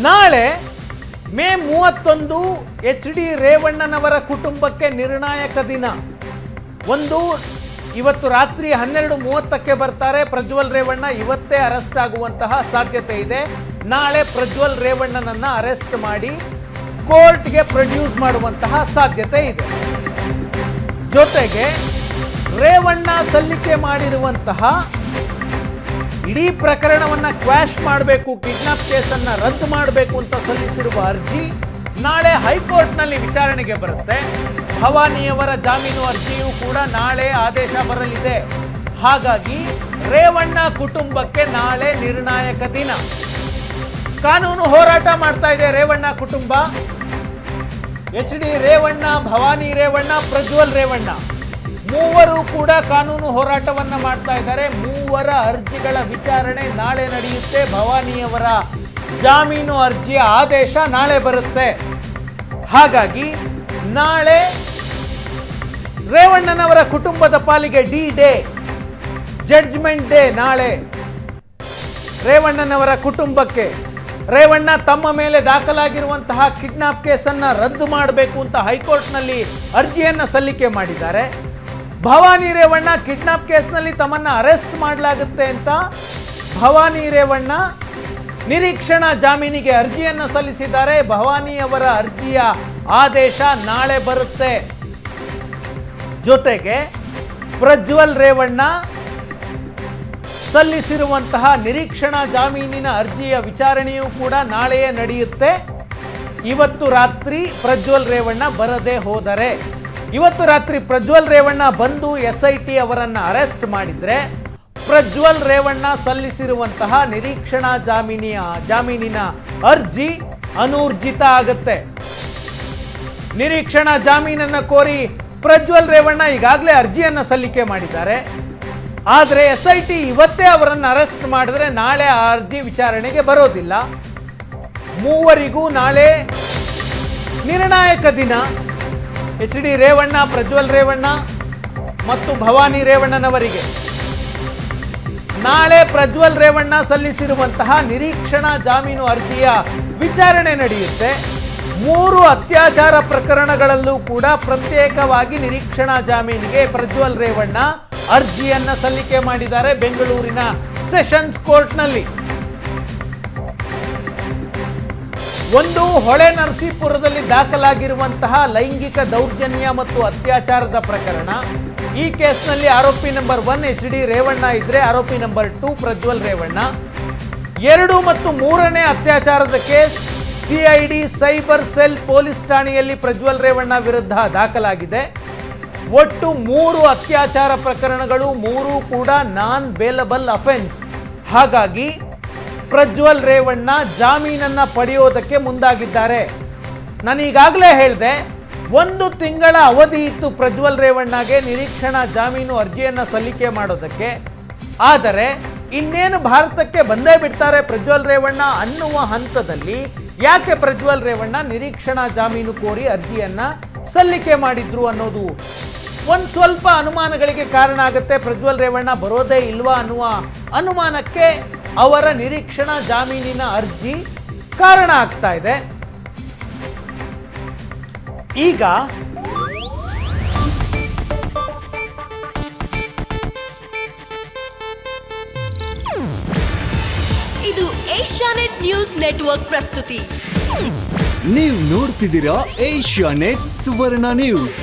ನಾಳೆ ಮೇ 31 HD ರೇವಣ್ಣನವರ ಕುಟುಂಬಕ್ಕೆ ನಿರ್ಣಾಯಕ ದಿನ. ಇವತ್ತು ರಾತ್ರಿ 12:30ಕ್ಕೆ ಬರ್ತಾರೆ ಪ್ರಜ್ವಲ್ ರೇವಣ್ಣ. ಇವತ್ತೇ ಅರೆಸ್ಟ್ ಆಗುವಂತಹ ಸಾಧ್ಯತೆ ಇದೆ. ನಾಳೆ ಪ್ರಜ್ವಲ್ ರೇವಣ್ಣನನ್ನ ಅರೆಸ್ಟ್ ಮಾಡಿ ಕೋರ್ಟ್ಗೆ ಪ್ರೊಡ್ಯೂಸ್ ಮಾಡುವಂತಹ ಸಾಧ್ಯತೆ ಇದೆ. ಜೊತೆಗೆ ರೇವಣ್ಣ ಸಲ್ಲಿಕೆ ಮಾಡಿರುವಂತಹ ಇಡೀ ಪ್ರಕರಣವನ್ನ ಕ್ವಾಶ್ ಮಾಡಬೇಕು, ಕಿಡ್ನಾಪ್ ಕೇಸನ್ನ ರದ್ದು ಮಾಡಬೇಕು ಅಂತ ಸಲ್ಲಿಸಿರುವ ಅರ್ಜಿ ನಾಳೆ ಹೈಕೋರ್ಟ್ನಲ್ಲಿ ವಿಚಾರಣೆಗೆ ಬರುತ್ತೆ. ಭವಾನಿಯವರ ಜಾಮೀನು ಅರ್ಜಿಯೂ ಕೂಡ ನಾಳೆ ಆದೇಶ ಬರಲಿದೆ. ಹಾಗಾಗಿ ರೇವಣ್ಣ ಕುಟುಂಬಕ್ಕೆ ನಾಳೆ ನಿರ್ಣಾಯಕ ದಿನ. ಕಾನೂನು ಹೋರಾಟ ಮಾಡ್ತಾ ಇದೆ ರೇವಣ್ಣ ಕುಟುಂಬ. HD ರೇವಣ್ಣ, ಭವಾನಿ ರೇವಣ್ಣ, ಪ್ರಜ್ವಲ್ ರೇವಣ್ಣ ಮೂವರು ಕೂಡ ಕಾನೂನು ಹೋರಾಟವನ್ನ ಮಾಡ್ತಾ ಇದ್ದಾರೆ. ಮೂವರ ಅರ್ಜಿಗಳ ವಿಚಾರಣೆ ನಾಳೆ ನಡೆಯುತ್ತೆ. ಭವಾನಿಯವರ ಜಾಮೀನು ಅರ್ಜಿಯ ಆದೇಶ ನಾಳೆ ಬರುತ್ತೆ. ಹಾಗಾಗಿ ನಾಳೆ ರೇವಣ್ಣನವರ ಕುಟುಂಬದ ಪಾಲಿಗೆ ಡಿ ಡೇ, ಜಡ್ಜ್ಮೆಂಟ್ ಡೇ. ನಾಳೆ ರೇವಣ್ಣನವರ ಕುಟುಂಬಕ್ಕೆ ರೇವಣ್ಣ ತಮ್ಮ ಮೇಲೆ ದಾಖಲಾಗಿರುವಂತಹ ಕಿಡ್ನಾಪ್ ಕೇಸನ್ನ ರದ್ದು ಮಾಡಬೇಕು ಅಂತ ಹೈಕೋರ್ಟ್ನಲ್ಲಿ ಅರ್ಜಿಯನ್ನ ಸಲ್ಲಿಕೆ ಮಾಡಿದ್ದಾರೆ. ಭವಾನಿ ರೇವಣ್ಣ ಕಿಡ್ನಾಪ್ ಕೇಸ್ನಲ್ಲಿ ತಮ್ಮನ್ನ ಅರೆಸ್ಟ್ ಮಾಡಲಾಗುತ್ತೆ ಅಂತ ಭವಾನಿ ರೇವಣ್ಣ ನಿರೀಕ್ಷಣಾ ಜಾಮೀನಿಗೆ ಅರ್ಜಿಯನ್ನು ಸಲ್ಲಿಸಿದ್ದಾರೆ. ಭವಾನಿಯವರ ಅರ್ಜಿಯ ಆದೇಶ ನಾಳೆ ಬರುತ್ತೆ. ಜೊತೆಗೆ ಪ್ರಜ್ವಲ್ ರೇವಣ್ಣ ಸಲ್ಲಿಸಿರುವಂತಹ ನಿರೀಕ್ಷಣಾ ಜಾಮೀನಿನ ಅರ್ಜಿಯ ವಿಚಾರಣೆಯೂ ಕೂಡ ನಾಳೆಯೇ ನಡೆಯುತ್ತೆ. ಇವತ್ತು ರಾತ್ರಿ ಪ್ರಜ್ವಲ್ ರೇವಣ್ಣ ಬರದೇ ಹೋದರೆ, ಇವತ್ತು ರಾತ್ರಿ ಪ್ರಜ್ವಲ್ ರೇವಣ್ಣ ಬಂದು SIT ಅವರನ್ನ ಅರೆಸ್ಟ್ ಮಾಡಿದ್ರೆ ಪ್ರಜ್ವಲ್ ರೇವಣ್ಣ ಸಲ್ಲಿಸಿರುವಂತಹ ನಿರೀಕ್ಷಣಾ ಜಾಮೀನಿನ ಅರ್ಜಿ ಅನೂರ್ಜಿತ ಆಗುತ್ತೆ. ನಿರೀಕ್ಷಣಾ ಜಾಮೀನನ್ನ ಕೋರಿ ಪ್ರಜ್ವಲ್ ರೇವಣ್ಣ ಈಗಾಗಲೇ ಅರ್ಜಿಯನ್ನ ಸಲ್ಲಿಕೆ ಮಾಡಿದ್ದಾರೆ. ಆದರೆ SIT ಇವತ್ತೇ ಅವರನ್ನು ಅರೆಸ್ಟ್ ಮಾಡಿದ್ರೆ ನಾಳೆ ಆ ಅರ್ಜಿ ವಿಚಾರಣೆಗೆ ಬರೋದಿಲ್ಲ. ಮೂವರಿಗೂ ನಾಳೆ ನಿರ್ಣಾಯಕ ದಿನ. HD ರೇವಣ್ಣ, ಪ್ರಜ್ವಲ್ ರೇವಣ್ಣ ಮತ್ತು ಭವಾನಿ ರೇವಣ್ಣನವರಿಗೆ ನಾಳೆ ಪ್ರಜ್ವಲ್ ರೇವಣ್ಣ ಸಲ್ಲಿಸಿರುವಂತಹ ನಿರೀಕ್ಷಣಾ ಜಾಮೀನು ಅರ್ಜಿಯ ವಿಚಾರಣೆ ನಡೆಯುತ್ತೆ. 3 ಅತ್ಯಾಚಾರ ಪ್ರಕರಣಗಳಲ್ಲೂ ಕೂಡ ಪ್ರತ್ಯೇಕವಾಗಿ ನಿರೀಕ್ಷಣಾ ಜಾಮೀನಿಗೆ ಪ್ರಜ್ವಲ್ ರೇವಣ್ಣ ಅರ್ಜಿಯನ್ನ ಸಲ್ಲಿಕೆ ಮಾಡಿದ್ದಾರೆ ಬೆಂಗಳೂರಿನ ಸೆಷನ್ಸ್ ಕೋರ್ಟ್ನಲ್ಲಿ. ಒಂದು ಹೊಳೆ ನರಸೀಪುರದಲ್ಲಿ ದಾಖಲಾಗಿರುವಂತಹ ಲೈಂಗಿಕ ದೌರ್ಜನ್ಯ ಮತ್ತು ಅತ್ಯಾಚಾರದ ಪ್ರಕರಣ. ಈ ಕೇಸ್ನಲ್ಲಿ ಆರೋಪಿ ನಂಬರ್ 1 HD ರೇವಣ್ಣ ಇದ್ರೆ ಆರೋಪಿ ನಂಬರ್ 2 ಪ್ರಜ್ವಲ್ ರೇವಣ್ಣ. 2 ಮತ್ತು 3ನೇ ಅತ್ಯಾಚಾರದ case CID cyber cell police ಠಾಣೆಯಲ್ಲಿ ಪ್ರಜ್ವಲ್ ರೇವಣ್ಣ ವಿರುದ್ಧ ದಾಖಲಾಗಿದೆ. ಒಟ್ಟು 3 ಅತ್ಯಾಚಾರ ಪ್ರಕರಣಗಳು, 3 ಕೂಡ ನಾನ್ ಬೇಲಬಲ್ ಅಫೆನ್ಸ್. ಹಾಗಾಗಿ ಪ್ರಜ್ವಲ್ ರೇವಣ್ಣ ಜಾಮೀನನ್ನ ಪಡೆಯೋದಕ್ಕೆ ಮುಂದಾಗಿದ್ದಾರೆ. ನಾನು ಈಗಾಗಲೇ ಹೇಳಿದೆ, 1 ತಿಂಗಳ ಅವಧಿ ಇತ್ತು ಪ್ರಜ್ವಲ್ ರೇವಣ್ಣಗೆ ನಿರೀಕ್ಷಣಾ ಜಾಮೀನು ಅರ್ಜಿಯನ್ನ ಸಲ್ಲಿಕೆ ಮಾಡೋದಕ್ಕೆ. ಆದರೆ ಇನ್ನೇನು ಭಾರತಕ್ಕೆ ಬಂದೇ ಬಿಡ್ತಾರೆ ಪ್ರಜ್ವಲ್ ರೇವಣ್ಣ ಅನ್ನುವ ಹಂತದಲ್ಲಿ ಯಾಕೆ ಪ್ರಜ್ವಲ್ ರೇವಣ್ಣ ನಿರೀಕ್ಷಣಾ ಜಾಮೀನು ಕೋರಿ ಅರ್ಜಿಯನ್ನ ಸಲ್ಲಿಕೆ ಮಾಡಿದ್ರು ಅನ್ನೋದು ಒಂದು ಸ್ವಲ್ಪ ಅನುಮಾನಗಳಿಗೆ ಕಾರಣ ಆಗುತ್ತೆ. ಪ್ರಜ್ವಲ್ ರೇವಣ್ಣ ಬರೋದೇ ಇಲ್ವಾ ಅನ್ನುವ ಅನುಮಾನಕ್ಕೆ ಅವರ ನಿರೀಕ್ಷಣಾ ಜಾಮೀನಿನ ಅರ್ಜಿ ಕಾರಣ ಆಗ್ತಾ ಇದೆ. ಈಗ ಇದು ಏಷ್ಯಾನೆಟ್ ನ್ಯೂಸ್ ನೆಟ್ವರ್ಕ್ ಪ್ರಸ್ತುತಿ. ನೀವು ನೋಡ್ತಿದ್ದೀರಾ ಏಷ್ಯಾನೆಟ್ ಸುವರ್ಣ ನ್ಯೂಸ್.